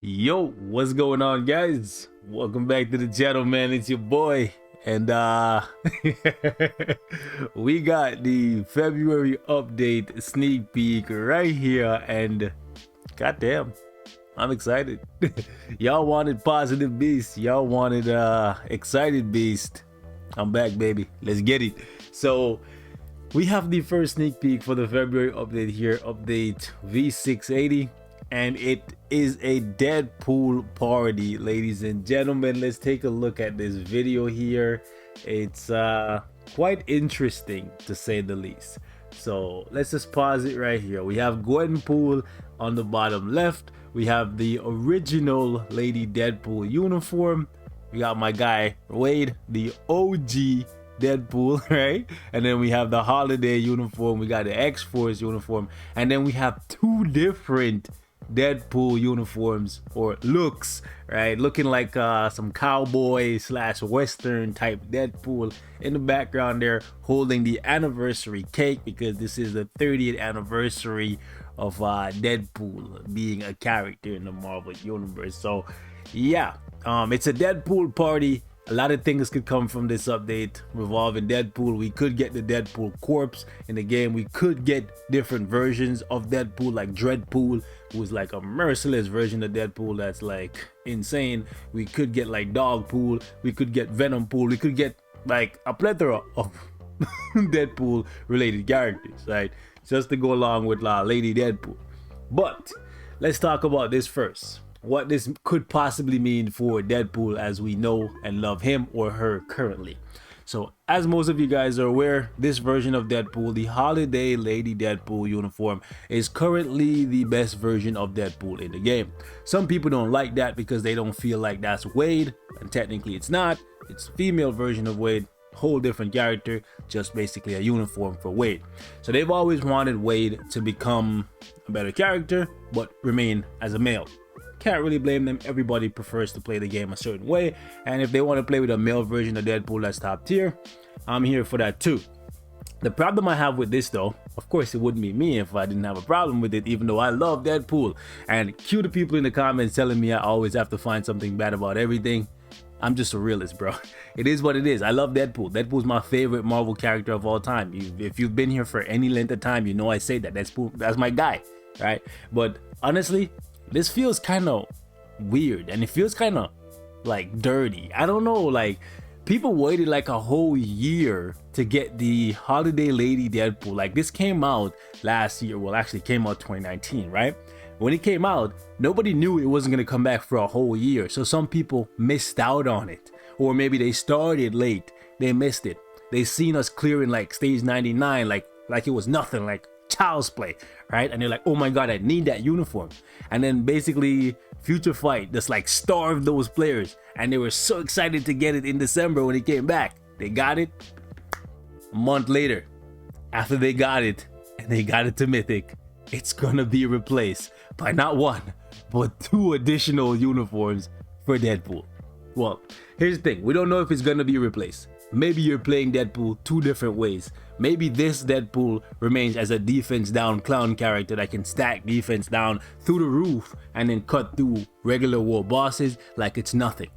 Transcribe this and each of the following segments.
Yo, what's going on, guys? Welcome back to the channel, man. It's your boy, and we got the February update sneak peek right here, and goddamn, I'm excited. Y'all wanted positive beast, y'all wanted excited beast. I'm back, baby. Let's get it. So we have the first sneak peek for the February update here, update V680. And it is a Deadpool party, ladies and gentlemen. Let's take a look at this video here. It's quite interesting, to say the least. So let's just pause it right here. We have Gwenpool on the bottom left. We have the original Lady Deadpool uniform. We got my guy Wade, the OG Deadpool, right? And then we have the holiday uniform. We got the X-Force uniform. And then we have two different Deadpool uniforms or looks, right? Looking like some cowboy slash western type Deadpool in the background there, holding the anniversary cake, because this is the 30th anniversary of Deadpool being a character in the Marvel universe. So yeah, it's a Deadpool party. A lot of things could come from this update revolving Deadpool. We could get the Deadpool corpse in the game. We could get different versions of Deadpool, like Dreadpool, who's like a merciless version of Deadpool that's like insane. We could get like Dogpool. We could get Venompool. We could get like a plethora of Deadpool related characters, right? Just to go along with Lady Deadpool. But let's talk about this first. What this could possibly mean for Deadpool as we know and love him or her currently. So as most of you guys are aware, this version of Deadpool, the holiday Lady Deadpool uniform, is currently the best version of Deadpool in the game. Some people don't like that because they don't feel like that's Wade, and technically it's not. It's a female version of Wade, whole different character, just basically a uniform for Wade. So they've always wanted Wade to become a better character but remain as a male. Can't really blame them. Everybody prefers to play the game a certain way, and if they want to play with a male version of Deadpool that's top tier, I'm here for that too. The problem I have with this though, of course it wouldn't be me if I didn't have a problem with it, even though I love Deadpool. And cue the people in the comments telling me I always have to find something bad about everything. I'm just a realist, bro. It is what it is. I love Deadpool. Deadpool's my favorite Marvel character of all time. If you've been here for any length of time, you know I say that. That's my guy, right? But honestly, this feels kind of weird, and it feels kind of like dirty. I don't know, like people waited like a whole year to get the holiday Lady Deadpool. Like this came out last year. Well, actually came out 2019, right? When it came out, nobody knew it wasn't going to come back for a whole year. So some people missed out on it, or maybe they started late. They missed it. They seen us clearing like stage 99 like it was nothing, like child's play, right? And they're like, oh my god, I need that uniform. And then basically Future Fight just like starved those players, and they were so excited to get it in December when it came back. They got it a month later. After they got it and they got it to Mythic, it's gonna be replaced by not one but two additional uniforms for Deadpool. Well, here's the thing, we don't know if it's gonna be replaced. Maybe you're playing Deadpool two different ways. Maybe this Deadpool remains as a defense down clown character that can stack defense down through the roof and then cut through regular war bosses like it's nothing.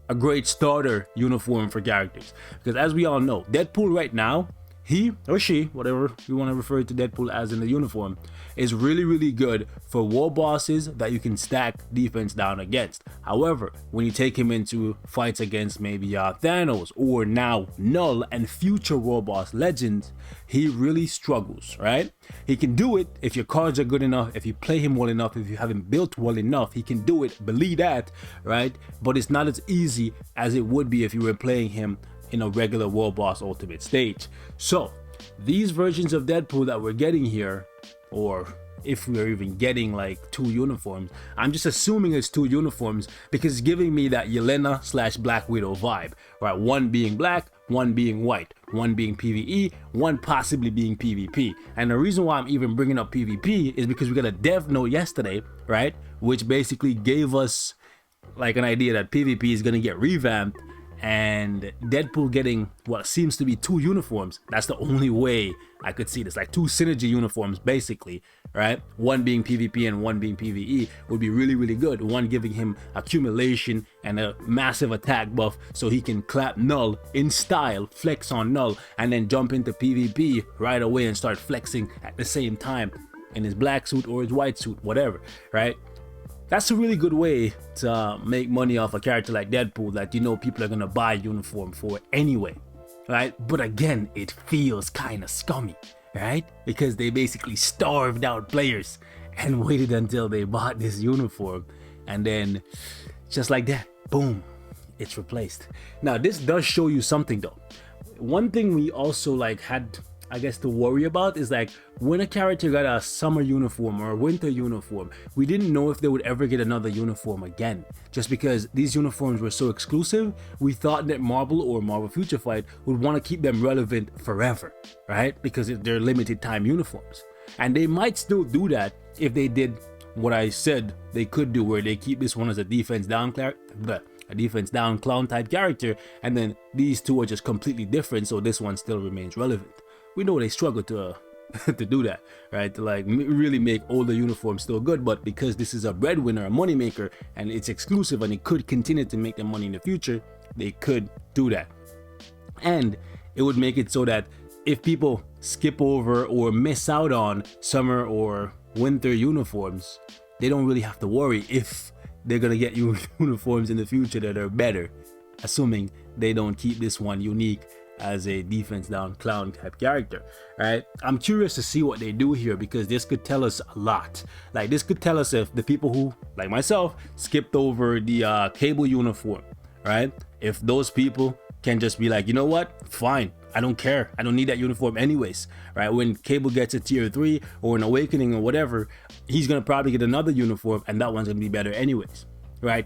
A great starter uniform for characters. Because as we all know, Deadpool right now, he or she, whatever you want to refer to Deadpool as in the uniform, is really good for war bosses that you can stack defense down against. However, when you take him into fights against maybe Thanos or now Null and future war boss legends, he really struggles, right? He can do it if your cards are good enough, if you play him well enough, if you have him built well enough, he can do it, believe that, right? But it's not as easy as it would be if you were playing him in a regular world boss ultimate stage. So these versions of Deadpool that we're getting here, or if we're even getting like two uniforms, I'm just assuming it's two uniforms because it's giving me that Yelena slash Black Widow vibe, right? One being black, one being white, one being PvE, one possibly being PvP. And the reason why I'm even bringing up PvP is because we got a dev note yesterday, right, which basically gave us like an idea that PvP is going to get revamped, and Deadpool getting what seems to be two uniforms. That's the only way I could see this, like two synergy uniforms basically, right? One being PvP and one being PvE would be really, really good. One giving him accumulation and a massive attack buff so he can clap null in style, flex on null, and then jump into PvP right away and start flexing at the same time in his black suit or his white suit, whatever, right? That's a really good way to make money off a character like Deadpool that you know people are gonna buy uniform for anyway, right? But again, it feels kind of scummy, right? Because they basically starved out players and waited until they bought this uniform, and then just like that, boom, it's replaced. Now this does show you something though. One thing we also like had, I guess, to worry about is like when a character got a summer uniform or a winter uniform, we didn't know if they would ever get another uniform again. Just because these uniforms were so exclusive, we thought that Marvel or Marvel Future Fight would want to keep them relevant forever, right? Because they're limited time uniforms. And they might still do that if they did what I said they could do, where they keep this one as a defense down clown type character, and then these two are just completely different, so this one still remains relevant. We know they struggle to to do that, right? To like really make older uniforms still good, but because this is a breadwinner, a moneymaker, and it's exclusive and it could continue to make them money in the future, they could do that. And it would make it so that if people skip over or miss out on summer or winter uniforms, they don't really have to worry if they're gonna get uniforms in the future that are better, assuming they don't keep this one unique as a defense down clown type character, right? I'm curious to see what they do here, because this could tell us a lot. Like this could tell us if the people who, like myself, skipped over the Cable uniform, right? If those people can just be like, you know what, fine, I don't care, I don't need that uniform anyways, right? When Cable gets a tier 3 or an awakening or whatever, he's gonna probably get another uniform and that one's gonna be better anyways, right?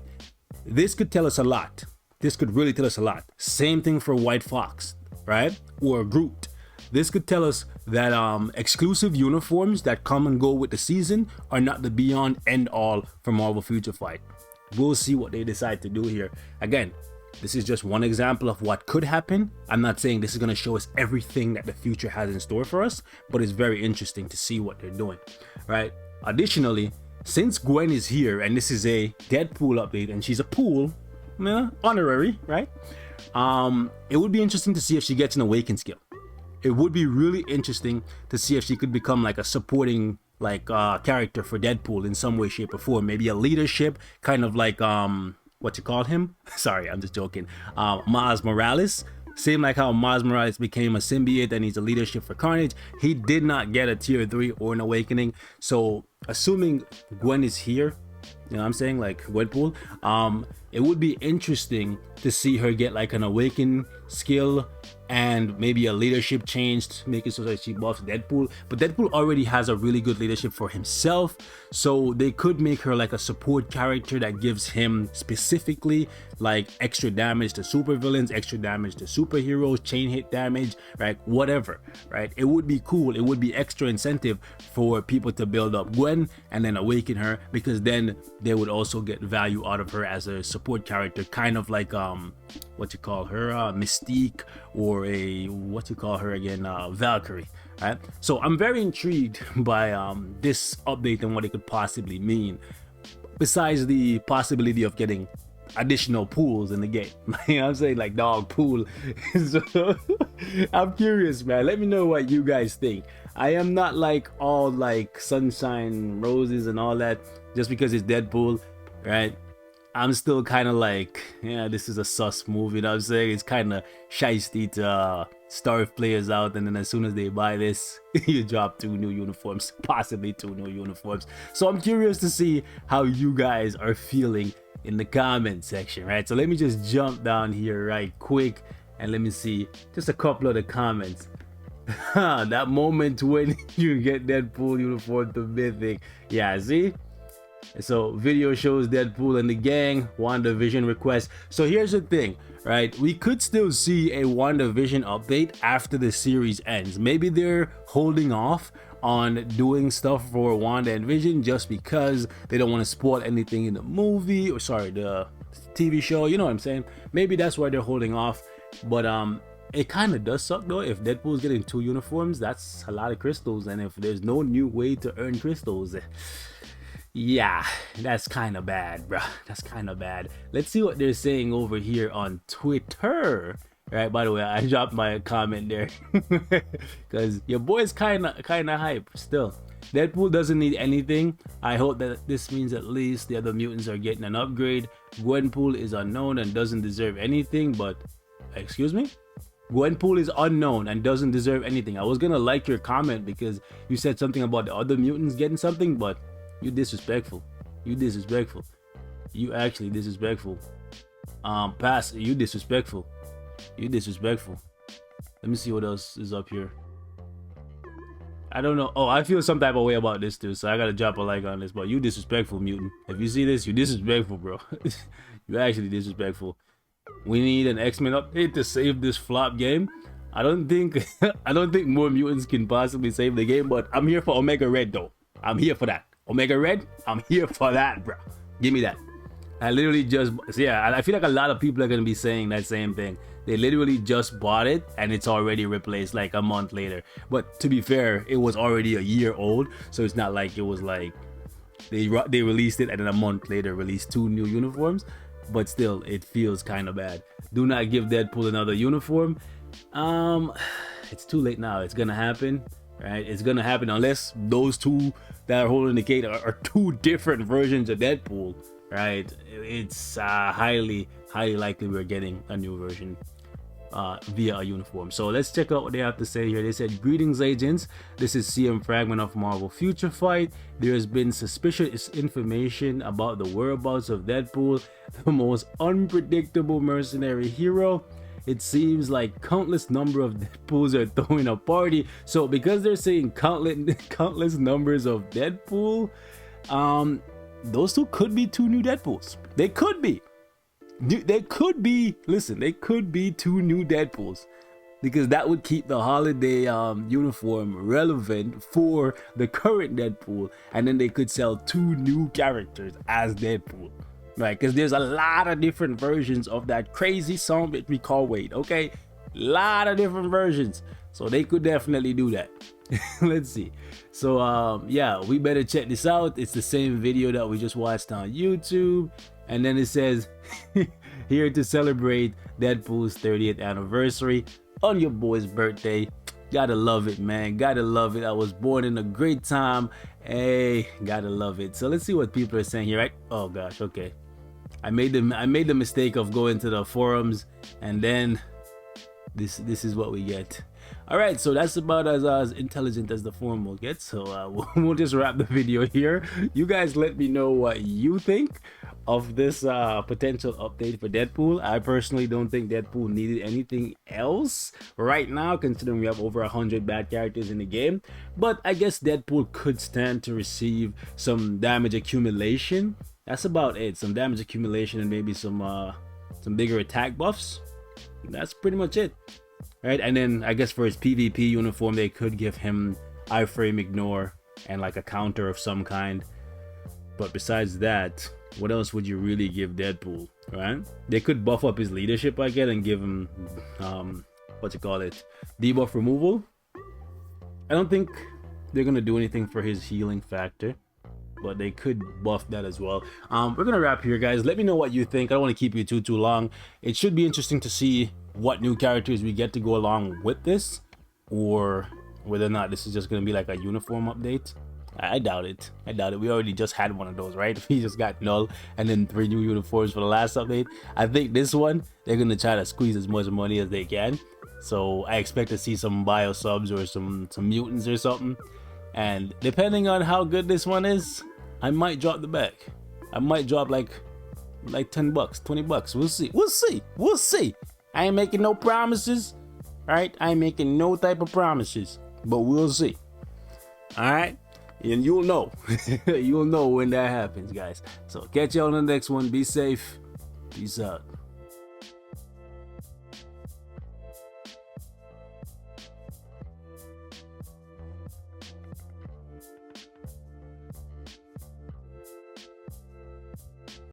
This could tell us a lot. This could really tell us a lot. Same thing for White Fox, right? Or Groot. This could tell us that exclusive uniforms that come and go with the season are not the beyond end all for Marvel Future Fight. We'll see what they decide to do here. Again, this is just one example of what could happen. I'm not saying this is going to show us everything that the future has in store for us, but it's very interesting to see what they're doing, right? Additionally, since Gwen is here and this is a Deadpool update and she's a pool, honorary, right? It would be interesting to see if she gets an awaken skill. It would be really interesting to see if she could become like a supporting character for Deadpool in some way, shape, or form. Maybe a leadership, kind of like what you call him? Sorry, I'm just joking. Miles Morales. Same like how Miles Morales became a symbiote and he's a leadership for Carnage. He did not get a tier 3 or an awakening. So assuming Gwen is here, you know what I'm saying, like Deadpool, it would be interesting to see her get like an awaken skill and maybe a leadership change, make it so that she buffs Deadpool. But Deadpool already has a really good leadership for himself, so they could make her like a support character that gives him specifically like extra damage to supervillains, extra damage to superheroes, chain hit damage, right? Whatever, right? It would be cool. It would be extra incentive for people to build up Gwen and then awaken her, because then they would also get value out of her as a support character, kind of like what you call her, Mystique, or a what you call her again, Valkyrie, right? So I'm very intrigued by this update and what it could possibly mean, besides the possibility of getting additional pools in the game. You know what I'm saying, like dog pool. So I'm curious, man. Let me know what you guys think. I am not like all like sunshine roses and all that just because it's Deadpool, right? I'm still kind of like, yeah, this is a sus move, you know what I'm saying? It's kind of shiesty to starve players out, and then as soon as they buy this, you drop 2 new uniforms, possibly 2 new uniforms. So I'm curious to see how you guys are feeling in the comment section, right? So let me just jump down here right quick and let me see just a couple of the comments. That moment when you get Deadpool uniform to Mythic. Yeah, see? So video shows Deadpool and the gang, WandaVision request. So here's the thing, right? We could still see a WandaVision update after the series ends. Maybe they're holding off on doing stuff for Wanda and Vision just because they don't want to spoil anything in the movie, or sorry, the TV show, you know what I'm saying? Maybe that's why they're holding off. But it kind of does suck though. If Deadpool's getting 2 uniforms, that's a lot of crystals, and if there's no new way to earn crystals, yeah, that's kind of bad, bro. That's kind of bad. Let's see what they're saying over here on Twitter. Right, by the way, I dropped my comment there because your boy's kind of hype still. Deadpool doesn't need anything. I hope that this means at least the other mutants are getting an upgrade. Gwenpool is unknown and doesn't deserve anything, but excuse me? Gwenpool is unknown and doesn't deserve anything. I was gonna like your comment because you said something about the other mutants getting something, but you disrespectful. You disrespectful. You actually disrespectful. Pass, you disrespectful. You disrespectful. Let me see what else is up here. I don't know. Oh, I feel some type of way about this too, so I gotta drop a like on this. But you disrespectful, mutant. If you see this, you disrespectful, bro. You actually disrespectful. We need an X-Men update to save this flop game. I don't think more mutants can possibly save the game, but I'm here for Omega Red though. I'm here for that. Omega Red, I'm here for that, bro. Give me that. I literally just, yeah, I feel like a lot of people are gonna be saying that same thing. They literally just bought it and it's already replaced like a month later. But to be fair, it was already a year old, so it's not like it was like they released it and then a month later released 2 new uniforms. But still, it feels kind of bad. Do not give Deadpool another uniform. It's too late now. It's gonna happen, right? It's gonna happen unless those 2 that are holding the cake are 2 different versions of Deadpool, right? It's highly likely we're getting a new version via a uniform. So let's check out what they have to say here. They said, "Greetings, agents. This is CM Fragment of Marvel Future Fight. There has been suspicious information about the whereabouts of Deadpool, the most unpredictable mercenary hero. It seems like countless number of Deadpools are throwing a party." So because they're saying countless numbers of Deadpool, those 2 could be 2 new Deadpools. They could be. They could be, listen, they could be 2 new Deadpools, because that would keep the holiday uniform relevant for the current Deadpool, and then they could sell 2 new characters as Deadpool, right? Because there's a lot of different versions of that crazy song that we call Wade, okay? Lot of different versions, so they could definitely do that. Let's see. So yeah, we better check this out. It's the same video that we just watched on YouTube. And then it says, "Here to celebrate Deadpool's 30th anniversary on your boy's birthday." Gotta love it, man. Gotta love it. I was born in a great time. Hey, gotta love it. So let's see what people are saying here, right? Oh gosh, okay. I made the mistake of going to the forums, and then this is what we get. All right, so that's about as intelligent as the forum will get. So we'll just wrap the video here. You guys let me know what you think of this potential update for Deadpool. I personally don't think Deadpool needed anything else right now, considering we have over 100 bad characters in the game. But I guess Deadpool could stand to receive some damage accumulation. That's about it. Some damage accumulation and maybe some bigger attack buffs. That's pretty much it. Right, and then I guess for his PvP uniform, they could give him iframe ignore and like a counter of some kind. But besides that, what else would you really give Deadpool, right? They could buff up his leadership, I guess, and give him debuff removal. I don't think they're gonna do anything for his healing factor, but they could buff that as well. We're gonna wrap here, guys. Let me know what you think. I don't want to keep you too long. It should be interesting to see what new characters we get to go along with this, or whether or not this is just gonna be like a uniform update. I doubt it. We already just had one of those, right? We just got Null and then 3 new uniforms for the last update. I think this one, they're gonna try to squeeze as much money as they can. So I expect to see some bio subs or some mutants or something. And depending on how good this one is, I might drop the bag. I might drop like $10, $20. We'll see. I ain't making no promises, right? I ain't making no type of promises, but we'll see. All right, and you'll know. You'll know when that happens, guys. So catch you on the next one. Be safe. Peace out.